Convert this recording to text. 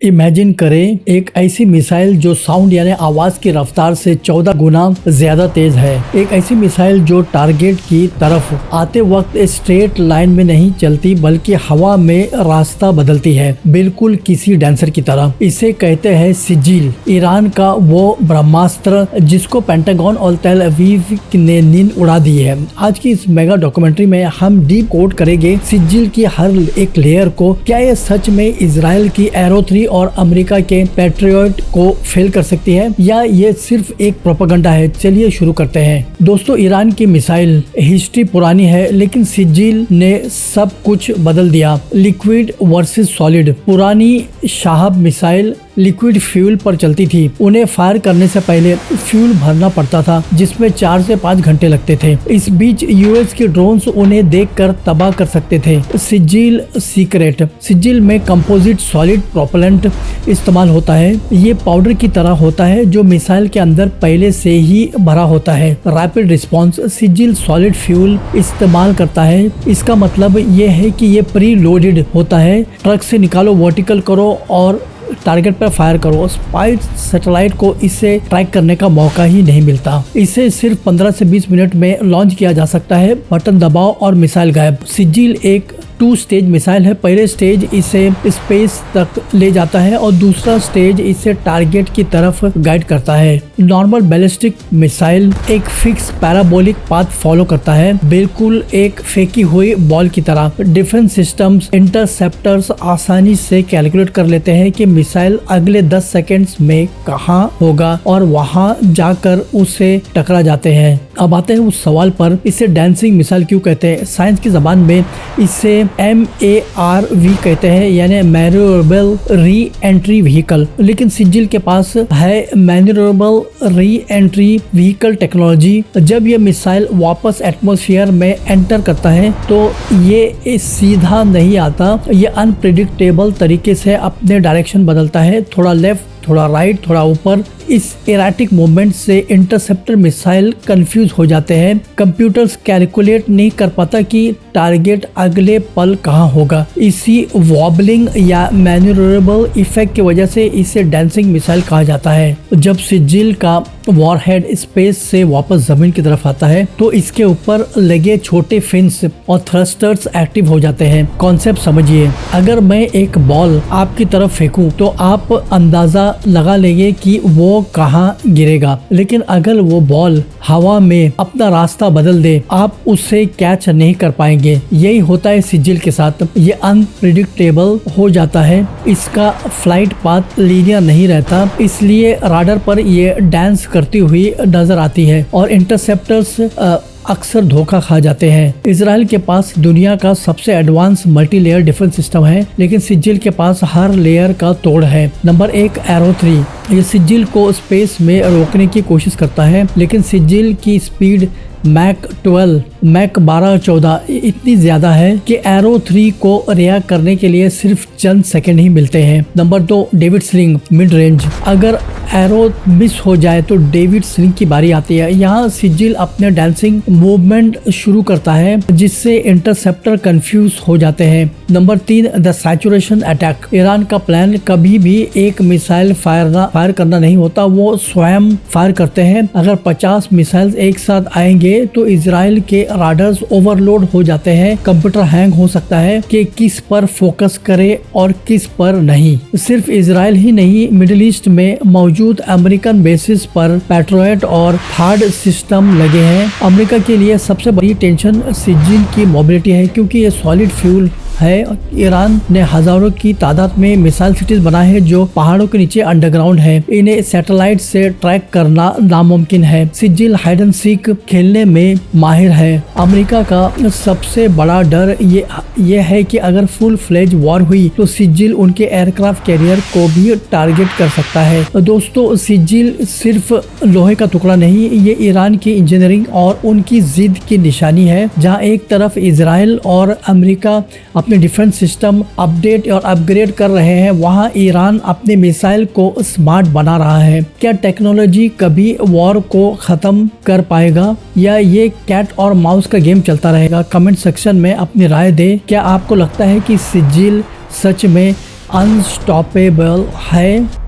Imagine करें एक ऐसी मिसाइल जो साउंड यानी आवाज की रफ्तार से 14 गुना ज्यादा तेज है। एक ऐसी मिसाइल जो टारगेट की तरफ आते वक्त स्ट्रेट लाइन में नहीं चलती बल्कि हवा में रास्ता बदलती है, बिल्कुल किसी डांसर की तरह। इसे कहते हैं सिजिल, ईरान का वो ब्रह्मास्त्र जिसको पेंटागन और तेल अवीव ने नींद उड़ा दी है। आज की इस मेगा डॉक्यूमेंट्री में हम डीप कोड करेंगे सिजिल की हर एक लेयर को। क्या ये सच में इजराइल की एरो 3 और अमेरिका के पैट्रियट को फेल कर सकती है या ये सिर्फ एक प्रोपेगेंडा है? चलिए शुरू करते हैं। दोस्तों, ईरान की मिसाइल हिस्ट्री पुरानी है लेकिन सिजिल ने सब कुछ बदल दिया। Liquid versus solid. पुरानी शाहब मिसाइल लिक्विड फ्यूल पर चलती थी। उन्हें फायर करने से पहले फ्यूल भरना पड़ता था जिसमें 4 से 5 घंटे लगते थे। इस बीच यूएस के ड्रोन्स उन्हें देखकर तबाह कर सकते थे। सिजिल सीक्रेट। सिजिल में कंपोजिट सॉलिड प्रोपेलेंट इस्तेमाल होता है। ये पाउडर की तरह होता है जो मिसाइल के अंदर पहले से ही भरा होता है। Rapid response. सिजिल सॉलिड फ्यूल इस्तेमाल करता है। इसका मतलब ये है कि ये प्री लोडेड होता है। ट्रक से निकालो, वर्टिकल करो और टारगेट पर फायर करो। स्पाइस सैटेलाइट को इसे ट्रैक करने का मौका ही नहीं मिलता। इसे सिर्फ 15 से 20 मिनट में लॉन्च किया जा सकता है। बटन दबाओ और मिसाइल गायब। सिजिल एक 2 स्टेज मिसाइल है। पहले स्टेज इसे स्पेस तक ले जाता है और दूसरा स्टेज इसे टारगेट की तरफ गाइड करता है। नॉर्मल बैलिस्टिक मिसाइल एक फिक्स पैराबोलिक पाथ फॉलो करता है, बिल्कुल एक फेंकी हुई बॉल की तरह। डिफेंस सिस्टम्स इंटरसेप्टर्स आसानी से कैलकुलेट कर लेते हैं कि मिसाइल अगले 10 सेकेंड्स में कहाँ होगा और वहां जाकर उसे टकरा जाते हैं। अब आते हैं उस सवाल पर, इसे डांसिंग मिसाइल क्यों कहते हैं? साइंस की जबान में इसे MARV कहते हैं, यानी मैन्यूरेबल री एंट्री व्हीकल। लेकिन सिजिल के पास है मैन्यूरेबल री एंट्री व्हीकल टेक्नोलॉजी। जब ये मिसाइल वापस एटमॉस्फेयर में एंटर करता है तो ये सीधा नहीं आता, ये अनप्रिडिक्टेबल तरीके से अपने डायरेक्शन बदलता है, थोड़ा लेफ्ट, थोड़ा राइट, थोड़ा ऊपर। इस एराटिक मूवमेंट से इंटरसेप्टर मिसाइल कंफ्यूज हो जाते हैं। कंप्यूटर्स कैलकुलेट नहीं कर पाता कि टारगेट अगले पल कहाँ होगा। इसी वॉबलिंग या मैन्यूरेबल इफेक्ट की वजह से इसे डांसिंग मिसाइल कहा जाता है। जब सिजिल का वॉरहेड स्पेस से वापस जमीन की तरफ आता है तो इसके ऊपर लगे छोटे फिन्स और थ्रस्टर्स एक्टिव हो जाते हैं। कॉन्सेप्ट समझिए, अगर मैं एक बॉल आपकी तरफ फेंकूं तो आप अंदाजा लगा लेंगे कि वो कहाँ गिरेगा, लेकिन अगर वो बॉल हवा में अपना रास्ता बदल दे आप उसे कैच नहीं कर पाएंगे। यही होता है सिजिल के साथ, ये अनप्रिडिक्टेबल हो जाता है। इसका फ्लाइट पाथ लीनियर नहीं रहता, इसलिए राडार पर ये डांस करती हुई नजर आती है और इंटरसेप्टर्स अक्सर धोखा खा जाते हैं। इजराइल के पास दुनिया का सबसे advance multi layer defence system है, लेकिन सिजिल के पास हर लेयर का तोड़ है। Number 1, arrow 3। ये सिजिल को स्पेस में रोकने की कोशिश करता है, लेकिन सिजिल की स्पीड मैक 12, मैक 12-14 इतनी ज्यादा है कि एरो 3 को रिएक्ट करने के लिए सिर्फ चंद सेकंड ही मिलते हैं। Number 2, David sling mid range. अगर एरो मिस हो जाए तो डेविड स्लिंग की बारी आती है। यहाँ सिजिल अपने डांसिंग मूवमेंट शुरू करता है जिससे इंटरसेप्टर कंफ्यूज हो जाते हैं। Number 3, the saturation attack. Iran का प्लान कभी भी एक मिसाइल फायर करना नहीं होता, वो स्वयं फायर करते हैं। अगर 50 मिसाइल एक साथ आएंगे तो इजराइल के राडार्स ओवरलोड हो जाते हैं। कंप्यूटर हैंग हो सकता है कि किस पर फोकस करे और किस पर नहीं। सिर्फ इजराइल ही नहीं, मिडिल ईस्ट में मौजूद अमेरिकन बेसिस पर पैट्रियट और थर्ड सिस्टम लगे हैं। अमेरिका के लिए सबसे बड़ी टेंशन सिजिल की मोबिलिटी है, क्योंकि ये सॉलिड फ्यूल है। ईरान ने हजारों की तादाद में मिसाइल सिटीज बनाए हैं जो पहाड़ों के नीचे अंडरग्राउंड है। इन्हें सैटेलाइट से ट्रैक करना नामुमकिन है। सिजिल हाइड एंड सीक खेलने में माहिर है। अमेरिका का सबसे बड़ा डर ये है कि अगर फुल फ्लेज वॉर हुई तो सिजिल उनके एयरक्राफ्ट कैरियर को भी टारगेट कर सकता है। दोस्तों, सिजिल सिर्फ लोहे का टुकड़ा नहीं, ये ईरान की इंजीनियरिंग और उनकी जिद की निशानी है। जहाँ एक तरफ इजराइल और अमेरिका अपने डिफेंस सिस्टम अपडेट और अपग्रेड कर रहे हैं, वहां ईरान अपने मिसाइल को स्मार्ट बना रहा है। क्या टेक्नोलॉजी कभी वॉर को खत्म कर पाएगा या ये कैट और माउस का गेम चलता रहेगा? कमेंट सेक्शन में अपनी राय दें। क्या आपको लगता है कि सिजिल सच में अनस्टॉपेबल है।